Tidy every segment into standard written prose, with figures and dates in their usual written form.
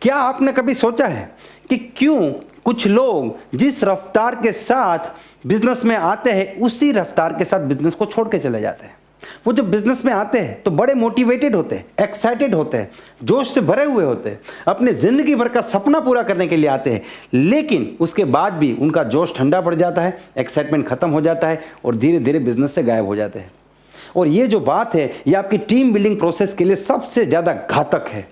क्या आपने कभी सोचा है कि क्यों कुछ लोग जिस रफ्तार के साथ बिजनेस में आते हैं उसी रफ्तार के साथ बिजनेस को छोड़ के चले जाते हैं। वो जब बिजनेस में आते हैं तो बड़े मोटिवेटेड होते हैं, एक्साइटेड होते हैं, जोश से भरे हुए होते हैं, अपने जिंदगी भर का सपना पूरा करने के लिए आते हैं, लेकिन उसके बाद भी उनका जोश ठंडा पड़ जाता है, एक्साइटमेंट खत्म हो जाता है और धीरे धीरे बिजनेस से गायब हो जाते हैं। और ये जो बात है ये आपकी टीम बिल्डिंग प्रोसेस के लिए सबसे ज्यादा घातक है।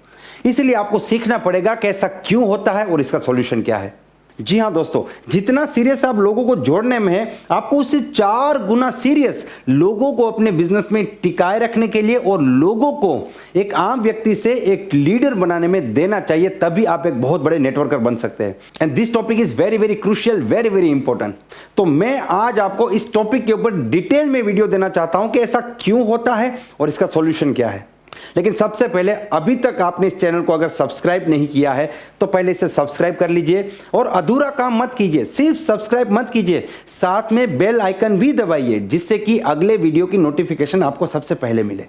इसलिए आपको सीखना पड़ेगा कि ऐसा क्यों होता है और इसका सॉल्यूशन क्या है। जी हाँ दोस्तों, जितना सीरियस आप लोगों को जोड़ने में है, आपको उससे 4 गुना सीरियस लोगों को अपने बिजनेस में टिकाए रखने के लिए और लोगों को एक आम व्यक्ति से एक लीडर बनाने में देना चाहिए, तभी आप एक बहुत बड़े नेटवर्कर बन सकते हैं। And this topic is very very crucial, very very important. तो मैं आज आपको इस टॉपिक के ऊपर डिटेल में वीडियो देना चाहता हूं कि ऐसा क्यों होता है और इसका सॉल्यूशन क्या है। लेकिन सबसे पहले, अभी तक आपने इस चैनल को अगर सब्सक्राइब नहीं किया है तो पहले इसे सब्सक्राइब कर लीजिए और अधूरा काम मत कीजिए, सिर्फ सब्सक्राइब मत कीजिए, साथ में बेल आइकन भी दबाइए जिससे कि अगले वीडियो की नोटिफिकेशन आपको सबसे पहले मिले।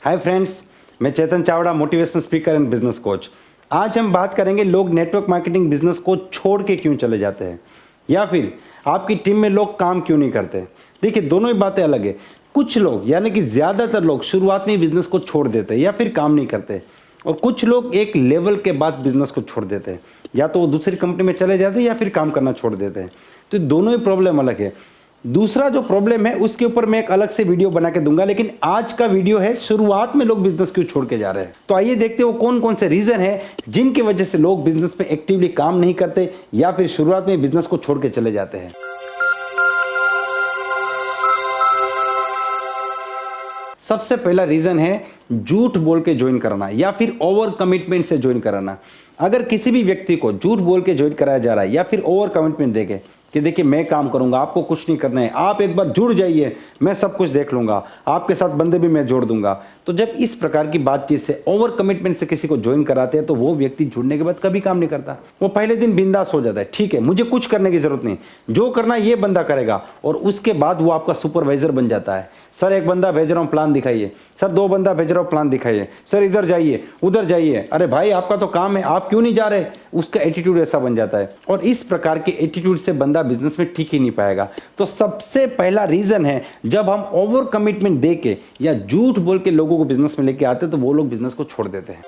हाय फ्रेंड्स, मैं Chetan Chavda, motivational speaker and business coach. आज हम बात करेंगे लोग नेटवर्क मार्केटिंग बिजनेस को छोड़ के क्यों चले जाते हैं या फिर आपकी टीम में लोग काम क्यों नहीं करते। देखिए, दोनों ही बातें अलग है। कुछ लोग यानी कि ज़्यादातर लोग शुरुआत में बिजनेस को छोड़ देते हैं या फिर काम नहीं करते, और कुछ लोग एक लेवल के बाद बिजनेस को छोड़ देते हैं, या तो वो दूसरी कंपनी में चले जाते हैं या फिर काम करना छोड़ देते हैं। तो दोनों ही प्रॉब्लम अलग है। दूसरा जो प्रॉब्लम है उसके ऊपर मैं एक अलग से वीडियो बना के दूंगा, लेकिन आज का वीडियो है शुरुआत में लोग बिजनेस क्यों छोड़ के जा रहे हैं। तो आइए देखते हैं वो कौन कौन से रीजन है जिनकी वजह से लोग बिजनेस में एक्टिवली काम नहीं करते या फिर शुरुआत में बिजनेस को छोड़ के चले जाते हैं। सबसे पहला रीजन है झूठ बोल के ज्वाइन करना या फिर ओवर कमिटमेंट से ज्वाइन कराना। अगर किसी भी व्यक्ति को झूठ बोल के ज्वाइन कराया जा रहा है या फिर ओवर कमिटमेंट देके कि देखिए मैं काम करूंगा, आपको कुछ नहीं करना है, आप एक बार जुड़ जाइए, मैं सब कुछ देख लूंगा, आपके साथ बंदे भी मैं जोड़ दूंगा। तो जब इस प्रकार की बातचीत से, ओवर कमिटमेंट से किसी को ज्वाइन कराते हैं तो वो व्यक्ति जुड़ने के बाद कभी काम नहीं करता। वो पहले दिन बिंदास हो जाता है, ठीक है मुझे कुछ करने की जरूरत नहीं, जो करना ये बंदा करेगा, और उसके बाद वो आपका सुपरवाइजर बन जाता है। सर एक बंदा भेज रहा हूँ प्लान दिखाइए, सर 2 बंदा भेज रहा हूँ प्लान दिखाइए, सर इधर जाइए उधर जाइए, अरे भाई आपका तो काम है, आप क्यों नहीं जा रहे। उसका एटीट्यूड ऐसा बन जाता है और इस प्रकार के एटीट्यूड से बंदा बिजनेस में टिक ही नहीं पाएगा। तो सबसे पहला रीजन है, जब हम ओवर कमिटमेंट देके या झूठ बोल के लोगों को बिजनेस में लेके आते हैं तो वो लोग बिजनेस को छोड़ देते हैं।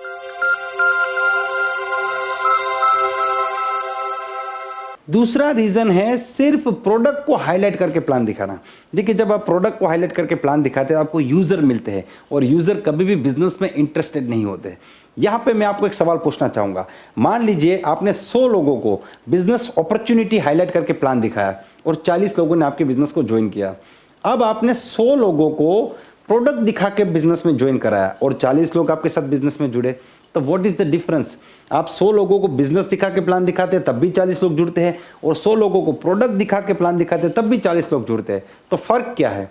दूसरा रीजन है सिर्फ प्रोडक्ट को हाईलाइट करके प्लान दिखाना। देखिए, जब आप प्रोडक्ट को हाईलाइट करके प्लान दिखाते हैं आपको यूजर मिलते हैं और यूजर कभी भी बिजनेस में इंटरेस्टेड नहीं होते। यहां पे मैं आपको एक सवाल पूछना चाहूंगा। मान लीजिए आपने 100 लोगों को बिजनेस अपॉर्चुनिटी हाईलाइट करके प्लान दिखाया और 40 लोगों ने आपके बिजनेस को ज्वाइन किया। अब आपने 100 लोगों को प्रोडक्ट दिखा के बिजनेस में ज्वाइन कराया और 40 लोग आपके साथ बिजनेस में जुड़े। तो व्हाट इज द डिफरेंस? आप 100 लोगों को बिजनेस दिखा के प्लान दिखाते हैं तब भी 40 लोग जुड़ते हैं, और 100 लोगों को प्रोडक्ट दिखा के प्लान दिखाते हैं तब भी 40 लोग जुड़ते हैं। तो फर्क क्या है?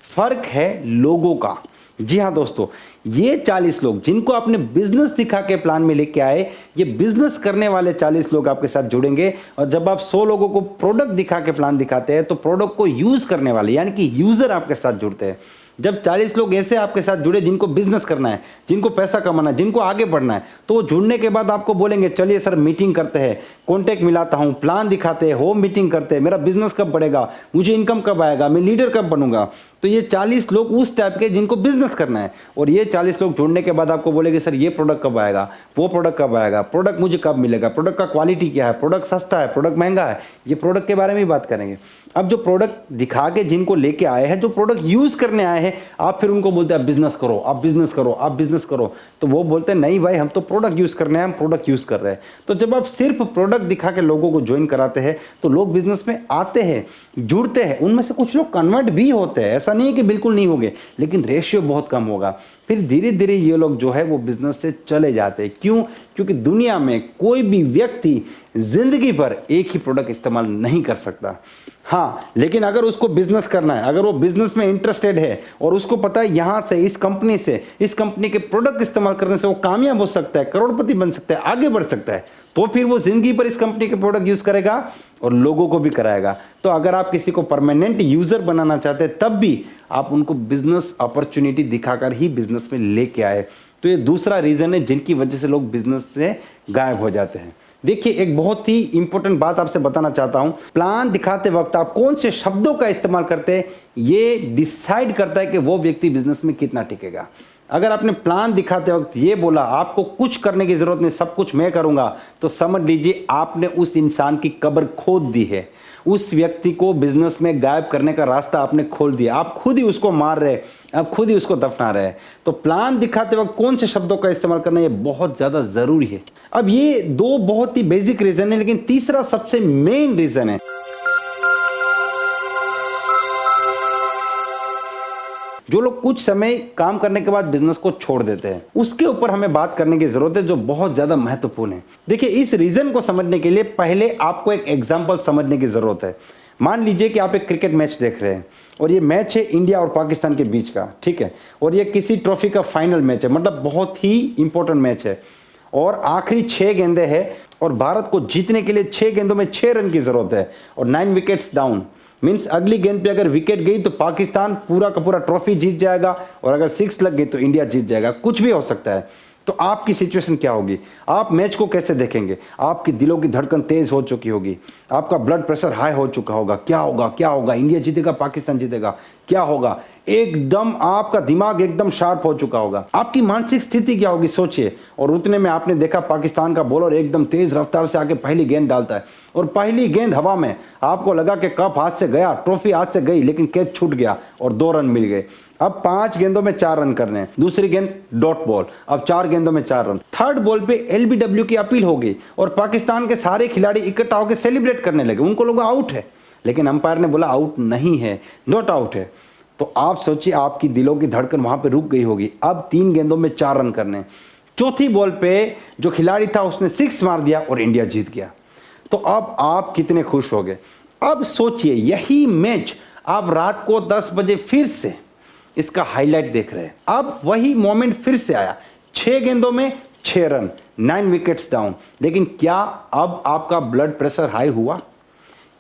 फर्क है लोगों का। जी हाँ दोस्तों, ये 40 लोग जिनको आपने बिजनेस दिखा के प्लान में लेके आए, ये बिजनेस करने वाले 40 लोग आपके साथ जुड़ेंगे। और जब आप 100 लोगों को प्रोडक्ट दिखा के प्लान दिखाते हैं तो प्रोडक्ट को यूज करने वाले यानी कि यूजर आपके साथ जुड़ते हैं। जब 40 लोग ऐसे आपके साथ जुड़े जिनको बिजनेस करना है, जिनको पैसा कमाना है, जिनको आगे बढ़ना है, तो वो जुड़ने के बाद आपको बोलेंगे चलिए सर मीटिंग करते हैं, कॉन्टेक्ट मिलाता हूं, प्लान दिखाते हैं, होम मीटिंग करते हैं, मेरा बिजनेस कब बढ़ेगा, मुझे इनकम कब आएगा, मैं लीडर कब बनूंगा। तो ये 40 लोग उस टाइप के जिनको बिजनेस करना है, और ये 40 लोग जुड़ने के बाद आपको बोलेंगे सर ये प्रोडक्ट कब आएगा, वो प्रोडक्ट कब आएगा, प्रोडक्ट मुझे कब मिलेगा, प्रोडक्ट का क्वालिटी क्या है, प्रोडक्ट सस्ता है, प्रोडक्ट महंगा है, ये प्रोडक्ट के बारे में ही बात करेंगे। अब जो प्रोडक्ट दिखा के जिनको लेके आए हैं, जो प्रोडक्ट यूज करने आए हैं, आप फिर उनको बोलते हैं बिजनेस करो, आप बिजनेस करो, आप बिजनेस करो। तो वो बोलते हैं नहीं भाई, हम तो प्रोडक्ट यूज करने हैं, हम प्रोडक्ट यूज कर रहे हैं। तो जब आप सिर्फ प्रोडक्ट दिखा के लोगों को ज्वाइन कराते हैं तो लोग बिजनेस में आते हैं, जुड़ते हैं, उनमें से कुछ लोग कन्वर्ट भी होते हैं, ऐसा नहीं है कि बिल्कुल नहीं होंगे, लेकिन रेशियो बहुत कम होगा। फिर धीरे धीरे ये लोग जो है वो बिजनेस से चले जाते हैं। क्यों? क्योंकि दुनिया में कोई भी व्यक्ति जिंदगी भर एक ही प्रोडक्ट इस्तेमाल नहीं कर सकता। हाँ, लेकिन अगर उसको बिजनेस करना है, अगर वो बिजनेस में इंटरेस्टेड है और उसको पता है यहां से इस कंपनी के प्रोडक्ट इस्तेमाल करने से वो कामयाब हो सकता है, करोड़पति बन सकता है, आगे बढ़ सकता है, तो फिर वो जिंदगी पर इस कंपनी के प्रोडक्ट यूज करेगा और लोगों को भी कराएगा। तो अगर आप किसी को परमानेंट यूजर बनाना चाहते हैं तब भी आप उनको बिजनेस अपॉर्चुनिटी दिखाकर ही बिजनेस में लेके आए। तो ये दूसरा रीजन है जिनकी वजह से लोग बिजनेस से गायब हो जाते हैं। देखिए, एक बहुत ही इंपॉर्टेंट बात आपसे बताना चाहता हूं, प्लान दिखाते वक्त आप कौन से शब्दों का इस्तेमाल करते हैं ये डिसाइड करता है कि वो व्यक्ति बिजनेस में कितना टिकेगा। अगर आपने प्लान दिखाते वक्त ये बोला आपको कुछ करने की जरूरत नहीं, सब कुछ मैं करूंगा, तो समझ लीजिए आपने उस इंसान की कब्र खोद दी है। उस व्यक्ति को बिजनेस में गायब करने का रास्ता आपने खोल दिया, आप खुद ही उसको मार रहे, आप खुद ही उसको दफना रहे। तो प्लान दिखाते वक्त कौन से शब्दों का इस्तेमाल करना ये बहुत ज्यादा जरूरी है। अब ये दो बहुत ही बेसिक रीजन है, लेकिन तीसरा सबसे मेन रीजन है जो लोग कुछ समय काम करने के बाद बिजनेस को छोड़ देते हैं, उसके ऊपर हमें बात करने की जरूरत है जो बहुत ज्यादा महत्वपूर्ण है। देखिए, इस रीजन को समझने के लिए पहले आपको एक एग्जांपल समझने की जरूरत है। मान लीजिए कि आप एक क्रिकेट मैच देख रहे हैं और ये मैच है इंडिया और पाकिस्तान के बीच का, ठीक है, और ये किसी ट्रॉफी का फाइनल मैच है, मतलब बहुत ही इंपॉर्टेंट मैच है और आखिरी 6 गेंदें हैं और भारत को जीतने के लिए 6 गेंदों में 6 रन की जरूरत है और 9 विकेट्स डाउन। मींस अगली गेंद पे अगर विकेट गई तो पाकिस्तान पूरा का पूरा ट्रॉफी जीत जाएगा और अगर 6 लग गई तो इंडिया जीत जाएगा। कुछ भी हो सकता है। तो आपकी सिचुएशन क्या होगी? आप मैच को कैसे देखेंगे? आपकी दिलों की धड़कन तेज हो चुकी होगी, आपका ब्लड प्रेशर हाई हो चुका होगा। क्या होगा, क्या होगा, इंडिया जीतेगा, पाकिस्तान जीतेगा, क्या होगा? एकदम आपका दिमाग एकदम शार्प हो चुका होगा। आपकी मानसिक स्थिति क्या होगी सोचिए। और उतने में आपने देखा पाकिस्तान का बॉलर एकदम तेज रफ्तार से आके पहली गेंद डालता है और पहली गेंद हवा में, आपको लगा कि कप हाथ से गया, ट्रॉफी हाथ से गई, लेकिन कैच छूट गया और 2 रन मिल गए। अब 5 गेंदों में 4 रन करने हैं, दूसरी गेंद डॉट बॉल, अब 4 गेंदों में 4 रन। थर्ड बॉल पे एलबीडब्ल्यू की अपील हो गई और पाकिस्तान के सारे खिलाड़ी इकट्ठा होकर सेलिब्रेट करने लगे। उनको लोग आउट है, लेकिन अंपायर ने बोला आउट नहीं है, नॉट आउट है। तो आप सोचिए आपकी दिलों की धड़कन वहां पे रुक गई होगी। अब 3 गेंदों में 4 रन करने। चौथी बॉल पे जो खिलाड़ी था उसने 6 मार दिया और इंडिया जीत गया। तो अब आप कितने खुश हो गए। अब सोचिए यही मैच आप रात को 10 बजे फिर से इसका हाईलाइट देख रहे हैं। अब वही मोमेंट फिर से आया, 6 गेंदों में 6 रन, 9 विकेट्स डाउन। लेकिन क्या अब आपका ब्लड प्रेशर हाई हुआ?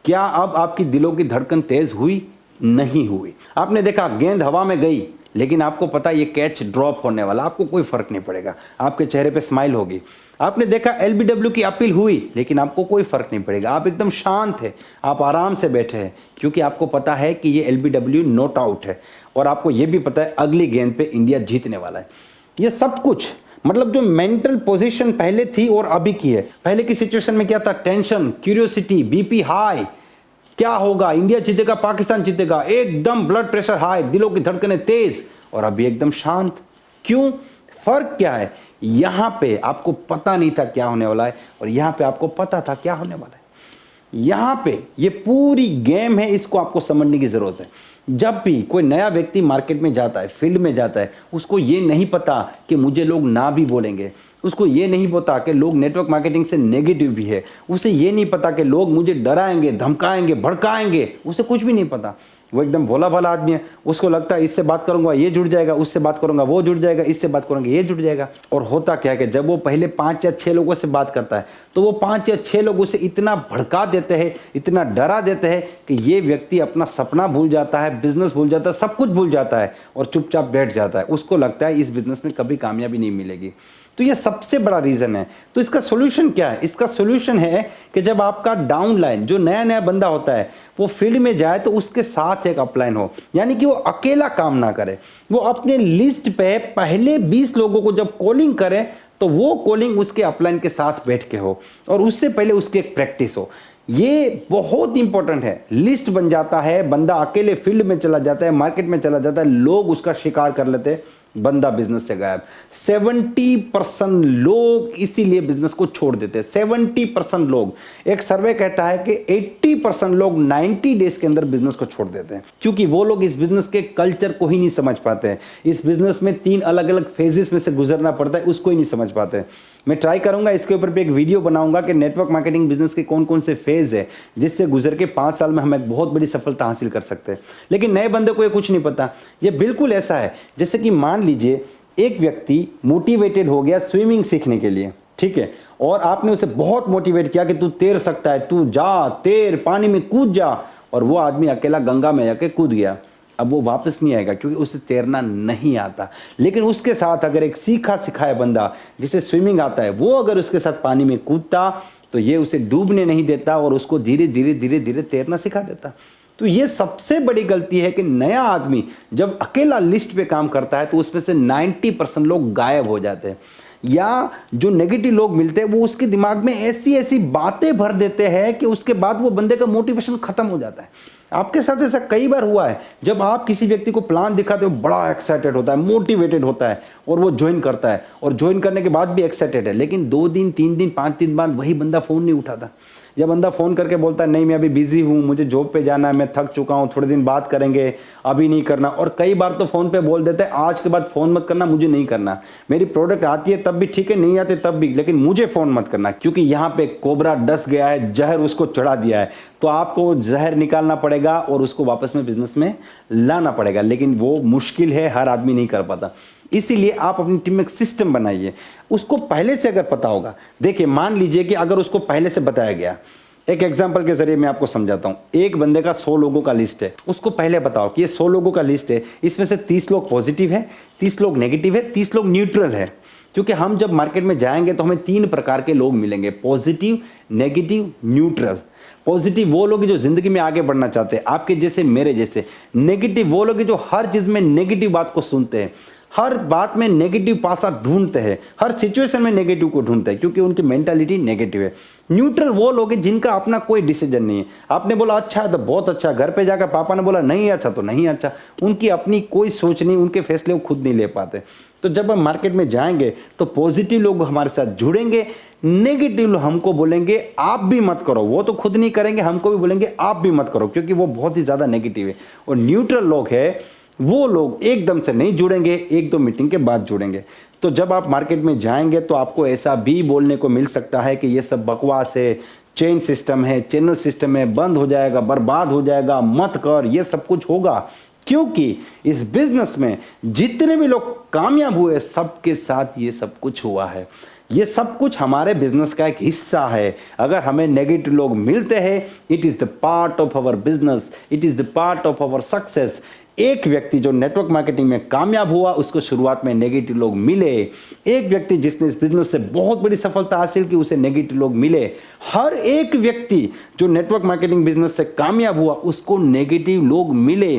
क्या अब आपकी दिलों की धड़कन तेज हुई? नहीं हुई। आपने देखा गेंद हवा में गई, लेकिन आपको पता ये कैच ड्रॉप होने वाला, आपको कोई फर्क नहीं पड़ेगा, आपके चेहरे पे स्माइल होगी। आपने देखा एलबीडब्ल्यू की अपील हुई, लेकिन आपको कोई फर्क नहीं पड़ेगा, आप एकदम शांत है, आप आराम से बैठे हैं, क्योंकि आपको पता है कि ये एलबीडब्ल्यू नॉट आउट है और आपको ये भी पता है अगली गेंद पे इंडिया जीतने वाला है। ये सब कुछ मतलब जो मेंटल पोजीशन पहले थी और अभी की है। पहले की सिचुएशन में क्या था? टेंशन, क्यूरियोसिटी, बीपी हाई, क्या होगा, इंडिया जीतेगा, पाकिस्तान जीतेगा, एकदम ब्लड प्रेशर हाई, दिलों की धड़कनें तेज। और अभी एकदम शांत। क्यों? फर्क क्या है? यहां पे आपको पता नहीं था क्या होने वाला है और यहां पे आपको पता था क्या होने वाला है। यहां पे ये पूरी गेम है, इसको आपको समझने की जरूरत है। जब भी कोई नया व्यक्ति मार्केट में जाता है, फील्ड में जाता है, उसको ये नहीं पता कि मुझे लोग ना भी बोलेंगे, उसको ये नहीं पता कि लोग नेटवर्क मार्केटिंग से नेगेटिव भी है, उसे ये नहीं पता कि लोग मुझे डराएंगे, धमकाएंगे, भड़काएंगे, उसे कुछ भी नहीं पता। वो एकदम भोला भाला आदमी है, उसको लगता है इससे बात करूंगा ये जुड़ जाएगा, उससे बात करूंगा वो जुड़ जाएगा, इससे बात करूंगा ये जुड़ जाएगा। और होता क्या है कि जब वो पहले 5 या 6 लोगों से बात करता है तो वो 5 या 6 लोग उसे इतना भड़का देते हैं, इतना डरा देते हैं कि ये व्यक्ति अपना सपना भूल जाता है, बिजनेस भूल जाता है, सब कुछ भूल जाता है और चुपचाप बैठ जाता है। उसको लगता है इस बिजनेस में कभी कामयाबी नहीं मिलेगी। तो ये सबसे बड़ा रीजन है। तो इसका सॉल्यूशन क्या है? इसका सॉल्यूशन है कि जब आपका डाउनलाइन जो नया नया बंदा होता है वो फील्ड में जाए तो उसके साथ एक अपलाइन हो, यानी कि वो अकेला काम ना करे। वो अपने लिस्ट पे पहले 20 लोगों को जब कॉलिंग करे तो वो कॉलिंग उसके अपलाइन के साथ बैठ के हो और उससे पहले उसकी एक प्रैक्टिस हो। ये बहुत इंपॉर्टेंट है। लिस्ट बन जाता है, बंदा अकेले फील्ड में चला जाता है, मार्केट में चला जाता है, लोग उसका शिकार कर लेते हैं, बंदा बिजनेस से गायब। 70% लोग इसीलिए बिजनेस को छोड़ देते हैं। 70% लोग, एक सर्वे कहता है कि 80% लोग 90 डेज के अंदर बिजनेस को छोड़ देते हैं, क्योंकि वो लोग इस बिजनेस के कल्चर को ही नहीं समझ पाते हैं। इस बिजनेस में 3 अलग अलग फेजेस में से गुजरना पड़ता है, उसको ही नहीं समझ पाते। मैं ट्राई करूंगा इसके ऊपर भी एक वीडियो बनाऊंगा कि नेटवर्क मार्केटिंग बिजनेस के कौन कौन से फेज है जिससे गुजर के 5 साल में हम एक बहुत बड़ी सफलता हासिल कर सकते हैं। लेकिन नए बंदे को ये कुछ नहीं पता। ये बिल्कुल ऐसा है जैसे कि मान लीजिए एक व्यक्ति मोटिवेटेड हो गया स्विमिंग सीखने के लिए, ठीक है, और आपने उसे बहुत मोटिवेट किया कि तू तैर सकता है, तू जा, तैर, पानी में कूद जा, और वो आदमी अकेला गंगा में जाके कूद गया। अब वो वापस नहीं आएगा क्योंकि उसे तैरना नहीं आता। लेकिन उसके साथ अगर एक सीखा सिखाया बंदा जिसे स्विमिंग आता है वो अगर उसके साथ पानी में कूदता तो ये उसे डूबने नहीं देता और उसको धीरे धीरे धीरे धीरे तैरना सिखा देता। तो ये सबसे बड़ी गलती है कि नया आदमी जब अकेला लिस्ट पे काम करता है तो उसमें से 90% लोग गायब हो जाते हैं, या जो नेगेटिव लोग मिलते हैं वो उसके दिमाग में ऐसी ऐसी बातें भर देते हैं कि उसके बाद वो बंदे का मोटिवेशन खत्म हो जाता है। आपके साथ ऐसा कई बार हुआ है, जब आप किसी व्यक्ति को प्लान दिखाते हो बड़ा एक्साइटेड होता है, मोटिवेटेड होता है और वो ज्वाइन करता है और ज्वाइन करने के बाद भी एक्साइटेड है, लेकिन 2 दिन 3 दिन 5 दिन बाद वही बंदा फ़ोन नहीं उठाता। जब बंदा फ़ोन करके बोलता है नहीं मैं अभी बिजी हूँ, मुझे जॉब पे जाना है, मैं थक चुका हूँ, थोड़े दिन बात करेंगे, अभी नहीं करना। और कई बार तो फ़ोन पे बोल देते हैं आज के बाद फ़ोन मत करना, मुझे नहीं करना, मेरी प्रोडक्ट आती है तब भी ठीक है, नहीं आती तब भी, लेकिन मुझे फ़ोन मत करना, क्योंकि यहाँ पे कोबरा डस गया है, जहर उसको चढ़ा दिया है। तो आपको जहर निकालना पड़ेगा और उसको वापस में बिजनेस में लाना पड़ेगा, लेकिन वो मुश्किल है, हर आदमी नहीं कर पाता। इसीलिए आप अपनी टीम में एक सिस्टम बनाइए। उसको पहले से अगर पता होगा, देखिए मान लीजिए कि अगर उसको पहले से बताया गया, एक एग्जांपल के जरिए मैं आपको समझाता हूं। एक बंदे का 100 लोगों का लिस्ट है, उसको पहले बताओ कि ये 100 लोगों का लिस्ट है, इसमें से 30 लोग पॉजिटिव है, 30 लोग नेगेटिव है, 30 लोग न्यूट्रल है। क्योंकि हम जब मार्केट में जाएंगे तो हमें 3 प्रकार के लोग मिलेंगे, पॉजिटिव, नेगेटिव, न्यूट्रल। पॉजिटिव वो लोग जो जिंदगी में आगे बढ़ना चाहते हैं, आपके जैसे मेरे जैसे। नेगेटिव वो लोग जो हर चीज में नेगेटिव बात को सुनते हैं, हर बात में नेगेटिव पासा ढूंढते हैं, हर सिचुएशन में नेगेटिव को ढूंढते हैं, क्योंकि उनकी मेंटालिटी नेगेटिव है। न्यूट्रल वो लोग हैं जिनका अपना कोई डिसीजन नहीं है। आपने बोला अच्छा है तो बहुत अच्छा, घर पे जाकर पापा ने बोला नहीं अच्छा तो नहीं अच्छा, उनकी अपनी कोई सोच नहीं, उनके फैसले वो खुद नहीं ले पाते। तो जब हम मार्केट में जाएंगे तो पॉजिटिव लोग हमारे साथ जुड़ेंगे, नेगेटिव लोग हमको बोलेंगे आप भी मत करो, वो तो खुद नहीं करेंगे, हमको भी बोलेंगे आप भी मत करो, क्योंकि वो बहुत ही ज्यादा नेगेटिव है। और न्यूट्रल लोग है वो लोग एकदम से नहीं जुड़ेंगे, 1-2 मीटिंग के बाद जुड़ेंगे। तो जब आप मार्केट में जाएंगे तो आपको ऐसा भी बोलने को मिल सकता है कि ये सब बकवास है, चेन सिस्टम है, चैनल सिस्टम है, बंद हो जाएगा, बर्बाद हो जाएगा, मत कर, ये सब कुछ होगा। क्योंकि इस बिजनेस में जितने भी लोग कामयाब हुए सबके साथ ये सब कुछ हुआ है। ये सब कुछ हमारे बिजनेस का एक हिस्सा है। अगर हमें नेगेटिव लोग मिलते हैं, it is the part of our business, it is the part of our success. एक व्यक्ति जो नेटवर्क मार्केटिंग में कामयाब हुआ उसको शुरुआत में नेगेटिव लोग मिले, एक व्यक्ति जिसने इस बिजनेस से बहुत बड़ी सफलता हासिल की उसे नेगेटिव लोग मिले। हर एक व्यक्ति जो नेटवर्क मार्केटिंग बिजनेस से कामयाब हुआ उसको नेगेटिव लोग मिले।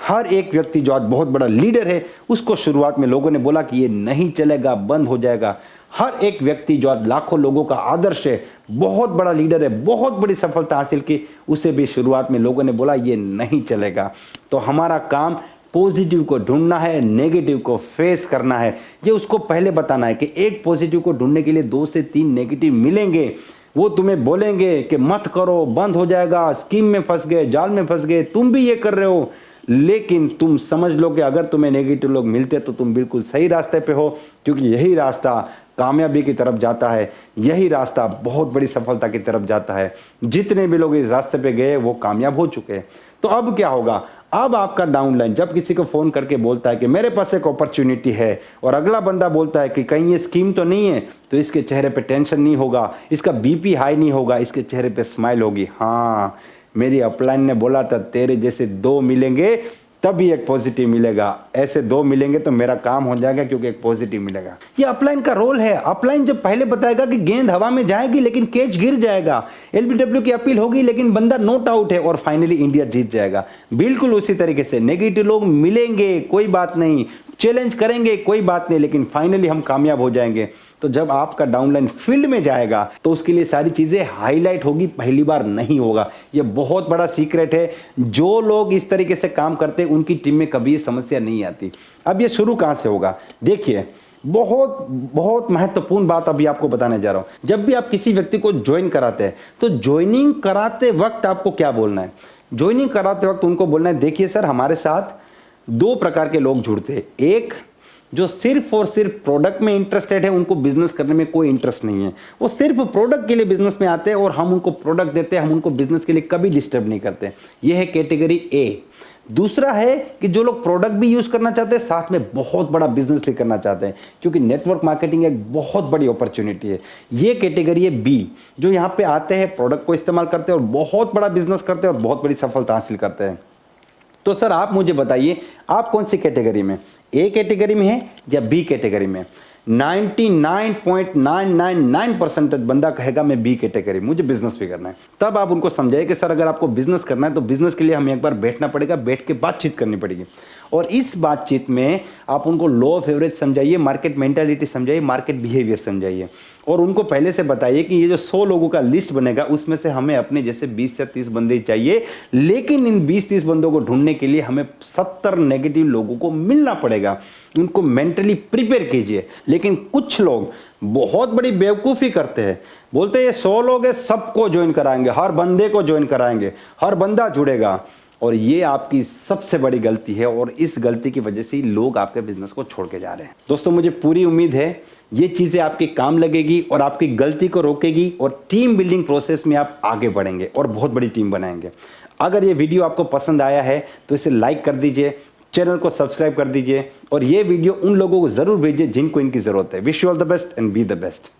हर एक व्यक्ति जो आज बहुत बड़ा लीडर है उसको शुरुआत में लोगों ने बोला कि ये नहीं चलेगा, बंद हो जाएगा। हर एक व्यक्ति जो आज लाखों लोगों का आदर्श है, बहुत बड़ा लीडर है, बहुत बड़ी सफलता हासिल की, उसे भी शुरुआत में लोगों ने बोला ये नहीं चलेगा। तो हमारा काम पॉजिटिव को ढूंढना है, नेगेटिव को फेस करना है। ये उसको पहले बताना है कि एक पॉजिटिव को ढूंढने के लिए 2 से 3 नेगेटिव मिलेंगे। वो तुम्हें बोलेंगे कि मत करो, बंद हो जाएगा, स्कीम में फंस गए, जाल में फंस गए, तुम भी ये कर रहे हो। लेकिन तुम समझ लो कि अगर तुम्हें नेगेटिव लोग मिलते तो तुम बिल्कुल सही रास्ते पे हो, क्योंकि यही रास्ता कामयाबी की तरफ जाता है, यही रास्ता बहुत बड़ी सफलता की तरफ जाता है। जितने भी लोग इस रास्ते पे गए वो कामयाब हो चुके हैं। तो अब क्या होगा, अब आपका डाउनलाइन जब किसी को फोन करके बोलता है कि मेरे पास एक अपॉर्चुनिटी है और अगला बंदा बोलता है कि कहीं ये स्कीम तो नहीं है, तो इसके चेहरे पे टेंशन नहीं होगा, इसका बीपी हाई नहीं होगा, इसके चेहरे पे स्माइल होगी। हाँ, मेरी अपलाइन ने बोला था तेरे जैसे 2 मिलेंगे तभी एक पॉजिटिव मिलेगा, ऐसे 2 मिलेंगे तो मेरा काम हो जाएगा क्योंकि एक पॉजिटिव मिलेगा। ये अपलाइन का रोल है। अपलाइन जब पहले बताएगा कि गेंद हवा में जाएगी लेकिन कैच गिर जाएगा, एलबीडब्ल्यू की अपील होगी लेकिन बंदा नॉट आउट है और फाइनली इंडिया जीत जाएगा। बिल्कुल उसी तरीके से नेगेटिव लोग मिलेंगे, कोई बात नहीं, चैलेंज करेंगे, कोई बात नहीं, लेकिन फाइनली हम कामयाब हो जाएंगे। तो जब आपका डाउनलाइन फील्ड में जाएगा तो उसके लिए सारी चीजें हाईलाइट होगी, पहली बार नहीं होगा। ये बहुत बड़ा सीक्रेट है। जो लोग इस तरीके से काम करते हैं उनकी टीम में कभी ये समस्या नहीं आती। अब ये शुरू कहां से होगा, देखिए बहुत बहुत महत्वपूर्ण बात अभी आपको बताने जा रहा हूं। जब भी आप किसी व्यक्ति को ज्वाइन कराते हैं तो ज्वाइनिंग कराते वक्त आपको क्या बोलना है, ज्वाइनिंग कराते वक्त उनको बोलना है देखिए सर, हमारे साथ 2 प्रकार के लोग जुड़ते हैं। एक जो सिर्फ और सिर्फ प्रोडक्ट में इंटरेस्टेड है, उनको बिजनेस करने में कोई इंटरेस्ट नहीं है, वो सिर्फ प्रोडक्ट के लिए बिजनेस में आते हैं और हम उनको प्रोडक्ट देते हैं, हम उनको बिजनेस के लिए कभी डिस्टर्ब नहीं करते। ये है कैटेगरी ए। दूसरा है कि जो लोग प्रोडक्ट भी यूज करना चाहते हैं, साथ में बहुत बड़ा बिजनेस भी करना चाहते हैं, क्योंकि नेटवर्क मार्केटिंग एक बहुत बड़ी अपॉर्चुनिटी है। ये कैटेगरी है बी, जो यहाँ पे आते हैं, प्रोडक्ट को इस्तेमाल करते हैं और बहुत बड़ा बिजनेस करते हैं और बहुत बड़ी सफलता हासिल करते हैं। तो सर आप मुझे बताइए, आप कौन सी कैटेगरी में, ए कैटेगरी में है या बी कैटेगरी में? 99.999% बंदा कहेगा मैं बी कैटेगरी, मुझे बिजनेस भी करना है। तब आप उनको समझाइए कि सर अगर आपको बिजनेस करना है तो बिजनेस के लिए हमें एक बार बैठना पड़ेगा, बैठ के बातचीत करनी पड़ेगी। और इस बातचीत में आप उनको लॉ ऑफ एवरेज समझाइए, मार्केट मेंटालिटी समझाइए, मार्केट बिहेवियर समझाइए, और उनको पहले से बताइए कि ये जो 100 लोगों का लिस्ट बनेगा उसमें से हमें अपने जैसे 20 या 30 बंदे चाहिए, लेकिन इन 20-30 बंदों को ढूंढने के लिए हमें 70 नेगेटिव लोगों को मिलना पड़ेगा। उनको मेंटली प्रिपेयर कीजिए। लेकिन कुछ लोग बहुत बड़ी बेवकूफ़ी करते हैं, बोलते हैं ये 100 लोग हैं, सबको ज्वाइन कराएंगे, हर बंदे को ज्वाइन कराएंगे, हर बंदा जुड़ेगा। और ये आपकी सबसे बड़ी गलती है, और इस गलती की वजह से ही लोग आपके बिजनेस को छोड़ के जा रहे हैं। दोस्तों मुझे पूरी उम्मीद है ये चीज़ें आपके काम लगेगी और आपकी गलती को रोकेगी, और टीम बिल्डिंग प्रोसेस में आप आगे बढ़ेंगे और बहुत बड़ी टीम बनाएंगे। अगर ये वीडियो आपको पसंद आया है तो इसे लाइक कर दीजिए, चैनल को सब्सक्राइब कर दीजिए, और ये वीडियो उन लोगों को ज़रूर भेजिए जिनको इनकी ज़रूरत है। Wish you all the best and be the best.